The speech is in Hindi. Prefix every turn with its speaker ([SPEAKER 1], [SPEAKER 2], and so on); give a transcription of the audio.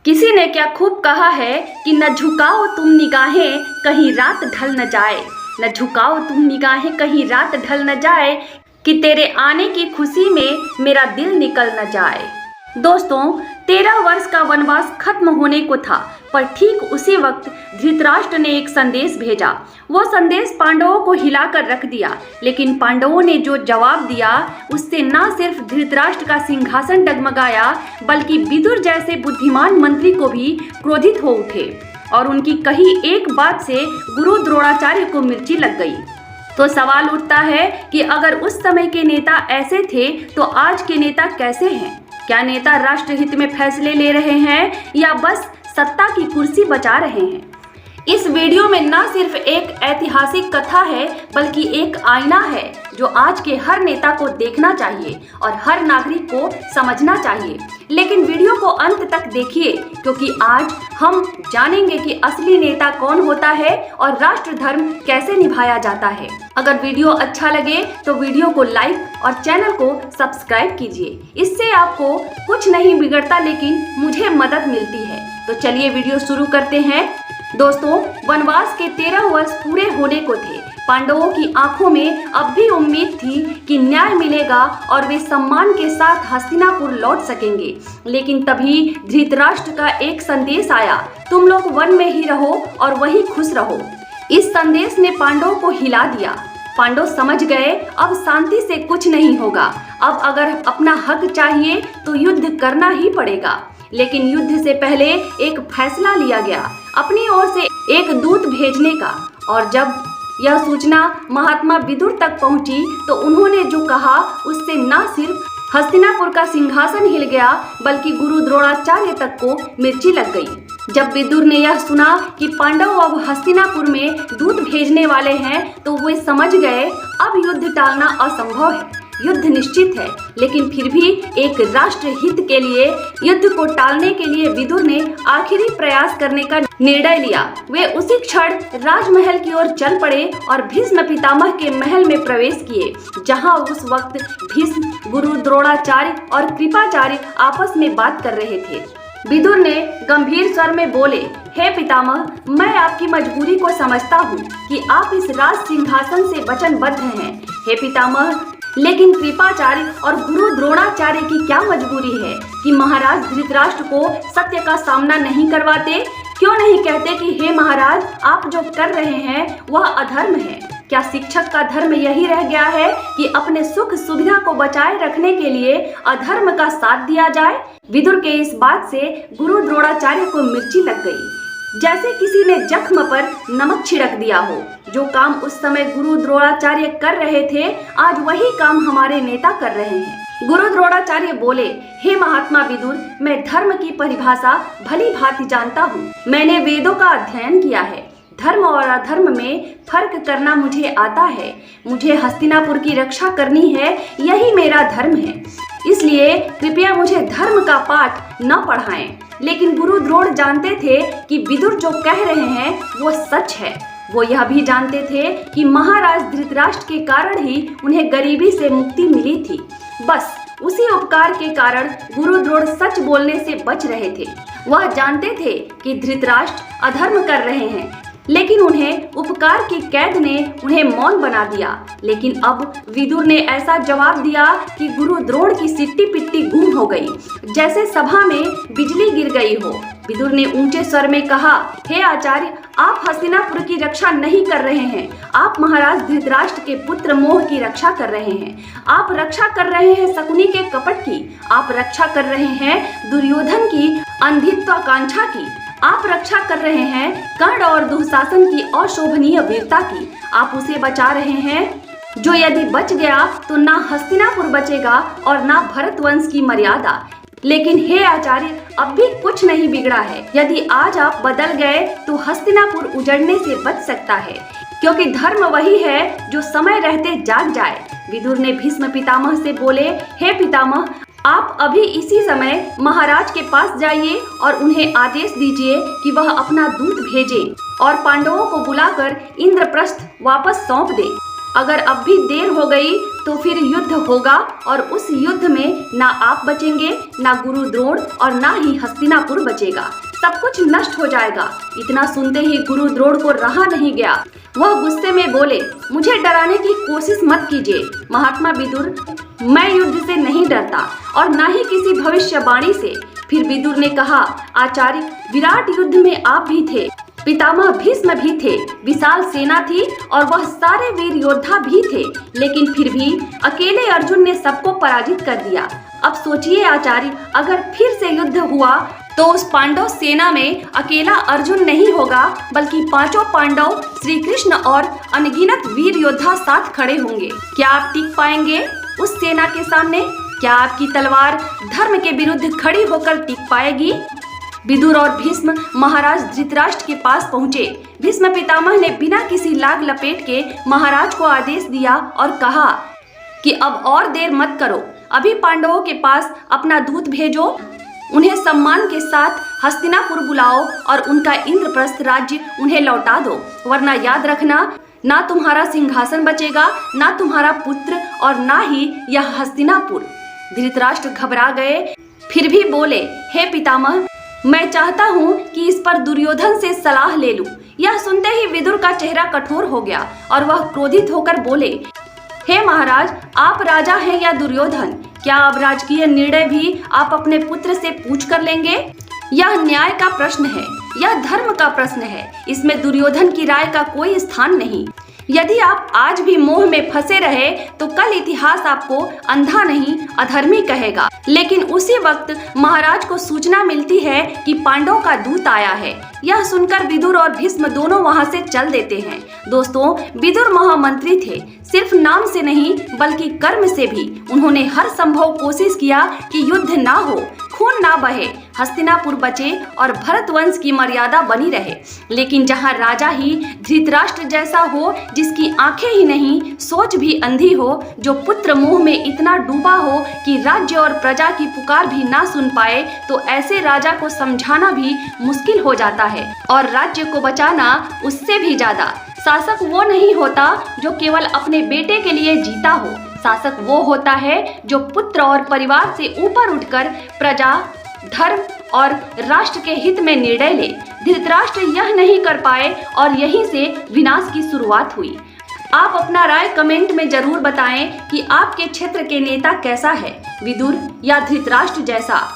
[SPEAKER 1] किसी ने क्या खूब कहा है कि न झुकाओ तुम निगाहें कहीं रात ढल न जाए, न झुकाओ तुम निगाहें कहीं रात ढल न जाए, कि तेरे आने की खुशी में मेरा दिल निकल न जाए। दोस्तों, 13 वर्ष का वनवास खत्म होने को था, पर ठीक उसी वक्त धृतराष्ट्र ने एक संदेश भेजा। वो संदेश पांडवों को हिलाकर रख दिया, लेकिन पांडवों ने जो जवाब दिया उससे न सिर्फ धृतराष्ट्र का सिंहासन डगमगाया, बल्कि विदुर जैसे बुद्धिमान मंत्री को भी क्रोधित हो उठे और उनकी कही एक बात से गुरु द्रोणाचार्य को मिर्ची लग गई। तो सवाल उठता है कि अगर उस समय के नेता ऐसे थे तो आज के नेता कैसे हैं? क्या नेता राष्ट्रहित में फैसले ले रहे हैं या बस सत्ता की कुर्सी बचा रहे हैं? इस वीडियो में न सिर्फ एक ऐतिहासिक कथा है, बल्कि एक आईना है जो आज के हर नेता को देखना चाहिए और हर नागरिक को समझना चाहिए। लेकिन वीडियो को अंत तक देखिए, क्योंकि आज हम जानेंगे कि असली नेता कौन होता है और राष्ट्र धर्म कैसे निभाया जाता है। अगर वीडियो अच्छा लगे तो वीडियो को लाइक और चैनल को सब्सक्राइब कीजिए। इससे आपको कुछ नहीं बिगड़ता, लेकिन मुझे मदद मिलती है। तो चलिए वीडियो शुरू करते हैं। दोस्तों, वनवास के 13 वर्ष पूरे होने को थे। पांडवों की आंखों में अब भी उम्मीद थी कि न्याय मिलेगा और वे सम्मान के साथ हस्तिनापुर लौट सकेंगे। लेकिन तभी धृतराष्ट्र का एक संदेश आया, तुम लोग वन में ही रहो और वहीं खुश रहो। इस संदेश ने पांडवों को हिला दिया। पांडव समझ गए अब शांति से कुछ नहीं होगा। अब अगर अपना हक चाहिए तो युद्ध करना ही पड़ेगा। लेकिन युद्ध से पहले एक फैसला लिया गया, अपनी ओर से एक दूत भेजने का। और जब यह सूचना महात्मा विदुर तक पहुंची तो उन्होंने जो कहा उससे न सिर्फ हस्तिनापुर का सिंहासन हिल गया, बल्कि गुरु द्रोणाचार्य तक को मिर्ची लग गई। जब विदुर ने यह सुना कि पांडव अब हस्तिनापुर में दूत भेजने वाले हैं तो वे समझ गए अब युद्ध टालना असंभव है। युद्ध निश्चित है, लेकिन फिर भी एक राष्ट्र हित के लिए युद्ध को टालने के लिए विदुर ने आखिरी प्रयास करने का निर्णय लिया। वे उसी क्षण राजमहल की ओर चल पड़े और भीष्म पितामह के महल में प्रवेश किए, जहां उस वक्त भीष्म, गुरु द्रोणाचार्य और कृपाचार्य आपस में बात कर रहे थे। विदुर ने गंभीर स्वर में बोले, हे पितामह, मैं आपकी मजबूरी को समझता हूँ कि आप इस राज सिंहासन से वचनबद्ध हैं। हे पितामह, लेकिन कृपाचार्य और गुरु द्रोणाचार्य की क्या मजबूरी है कि महाराज धृतराष्ट्र को सत्य का सामना नहीं करवाते? क्यों नहीं कहते कि हे महाराज, आप जो कर रहे हैं वह अधर्म है? क्या शिक्षक का धर्म यही रह गया है कि अपने सुख सुविधा को बचाए रखने के लिए अधर्म का साथ दिया जाए? विदुर के इस बात से गुरु द्रोणाचार्य को मिर्ची लग गई, जैसे किसी ने जख्म पर नमक छिड़क दिया हो। जो काम उस समय गुरु द्रोणाचार्य कर रहे थे, आज वही काम हमारे नेता कर रहे हैं। गुरु द्रोणाचार्य बोले, हे महात्मा विदुर, मैं धर्म की परिभाषा भली भांति जानता हूँ। मैंने वेदों का अध्ययन किया है। धर्म और अधर्म में फर्क करना मुझे आता है। मुझे हस्तिनापुर की रक्षा करनी है, यही मेरा धर्म है। इसलिए कृपया मुझे धर्म का पाठ न पढ़ाएं। लेकिन गुरु द्रोण जानते थे कि विदुर जो कह रहे हैं वो सच है। वो यह भी जानते थे कि महाराज धृतराष्ट्र के कारण ही उन्हें गरीबी से मुक्ति मिली थी। बस उसी उपकार के कारण गुरु द्रोण सच बोलने से बच रहे थे। वह जानते थे कि धृतराष्ट्र अधर्म कर रहे हैं, लेकिन उन्हें उपकार की कैद ने उन्हें मौन बना दिया। लेकिन अब विदुर ने ऐसा जवाब दिया कि गुरु द्रोण की सिट्टी पिट्टी गुम हो गई, जैसे सभा में बिजली गिर गई हो। विदुर ने ऊंचे स्वर में कहा, हे आचार्य, आप हस्तिनापुर की रक्षा नहीं कर रहे हैं। आप महाराज धृतराष्ट्र के पुत्र मोह की रक्षा कर रहे हैं। आप रक्षा कर रहे हैं शकुनी के कपट की। आप रक्षा कर रहे हैं दुर्योधन की अंधित्वाकांक्षा की। आप रक्षा कर रहे हैं कर्ण और दुशासन की अशोभनीय वीरता की। आप उसे बचा रहे हैं जो यदि बच गया तो ना हस्तिनापुर बचेगा और ना भरत वंश की मर्यादा। लेकिन हे आचार्य, अब भी कुछ नहीं बिगड़ा है। यदि आज आप बदल गए तो हस्तिनापुर उजड़ने से बच सकता है, क्योंकि धर्म वही है जो समय रहते जाग जाए। विदुर ने भीष्म पितामह से बोले, हे पितामह, आप अभी इसी समय महाराज के पास जाइए और उन्हें आदेश दीजिए कि वह अपना दूत भेजें और पांडवों को बुलाकर इंद्रप्रस्थ वापस सौंप दें। अगर अब भी देर हो गई तो फिर युद्ध होगा और उस युद्ध में ना आप बचेंगे, ना गुरु द्रोण और ना ही हस्तिनापुर बचेगा। सब कुछ नष्ट हो जाएगा। इतना सुनते ही गुरु द्रोण को रहा नहीं गया। वह गुस्से में बोले, मुझे डराने की कोशिश मत कीजिए महात्मा विदुर, मैं युद्ध से नहीं डरता और ना ही किसी भविष्यवाणी से। फिर विदुर ने कहा, आचार्य, विराट युद्ध में आप भी थे, पितामह भीष्म भी थे, विशाल सेना थी और वह सारे वीर योद्धा भी थे, लेकिन फिर भी अकेले अर्जुन ने सबको पराजित कर दिया। अब सोचिए आचार्य, अगर फिर से युद्ध हुआ तो उस पांडव सेना में अकेला अर्जुन नहीं होगा, बल्कि पांचों पांडव, श्री कृष्ण और अनगिनत वीर योद्धा साथ खड़े होंगे। क्या आप टिक पाएंगे उस सेना के सामने? क्या आपकी तलवार धर्म के विरुद्ध खड़ी होकर टिक पाएगी? विदुर और भीष्म महाराज धृतराष्ट्र के पास पहुँचे। भीष्म पितामह ने बिना किसी लाग लपेट के महाराज को आदेश दिया और कहा कि अब और देर मत करो, अभी पांडवों के पास अपना दूत भेजो, उन्हें सम्मान के साथ हस्तिनापुर बुलाओ और उनका इंद्रप्रस्थ राज्य उन्हें लौटा दो, वरना याद रखना, ना तुम्हारा सिंहासन बचेगा, ना तुम्हारा पुत्र और ना ही यह हस्तिनापुर। धृतराष्ट्र घबरा गए, फिर भी बोले, हे पितामह, मैं चाहता हूँ कि इस पर दुर्योधन से सलाह ले लूं। यह सुनते ही विदुर का चेहरा कठोर हो गया और वह क्रोधित होकर बोले, हे महाराज, आप राजा हैं या दुर्योधन? क्या अब राजकीय निर्णय भी आप अपने पुत्र से पूछ कर लेंगे? यह न्याय का प्रश्न है, यह धर्म का प्रश्न है, इसमें दुर्योधन की राय का कोई स्थान नहीं। यदि आप आज भी मोह में फंसे रहे तो कल इतिहास आपको अंधा नहीं अधर्मी कहेगा। लेकिन उसी वक्त महाराज को सूचना मिलती है कि पांडवों का दूत आया है। यह सुनकर विदुर और भीष्म दोनों वहां से चल देते हैं। दोस्तों, विदुर महामंत्री थे, सिर्फ नाम से नहीं बल्कि कर्म से भी। उन्होंने हर संभव कोशिश किया कि युद्ध ना हो, खून ना बहे, हस्तिनापुर बचे और भरत वंश की मर्यादा बनी रहे। लेकिन जहां राजा ही धृतराष्ट्र जैसा हो, जिसकी आंखें ही नहीं सोच भी अंधी हो, जो पुत्र मोह में इतना डूबा हो कि राज्य और प्रजा की पुकार भी ना सुन पाए, तो ऐसे राजा को समझाना भी मुश्किल हो जाता है और राज्य को बचाना उससे भी ज्यादा। शासक वो नहीं होता जो केवल अपने बेटे के लिए जीता हो। शासक वो होता है जो पुत्र और परिवार से ऊपर उठकर प्रजा, धर्म और राष्ट्र के हित में निर्णय ले। धृतराष्ट्र यह नहीं कर पाए और यहीं से विनाश की शुरुआत हुई। आप अपना राय कमेंट में जरूर बताएं कि आपके क्षेत्र के नेता कैसा है, विदुर या धृतराष्ट्र जैसा।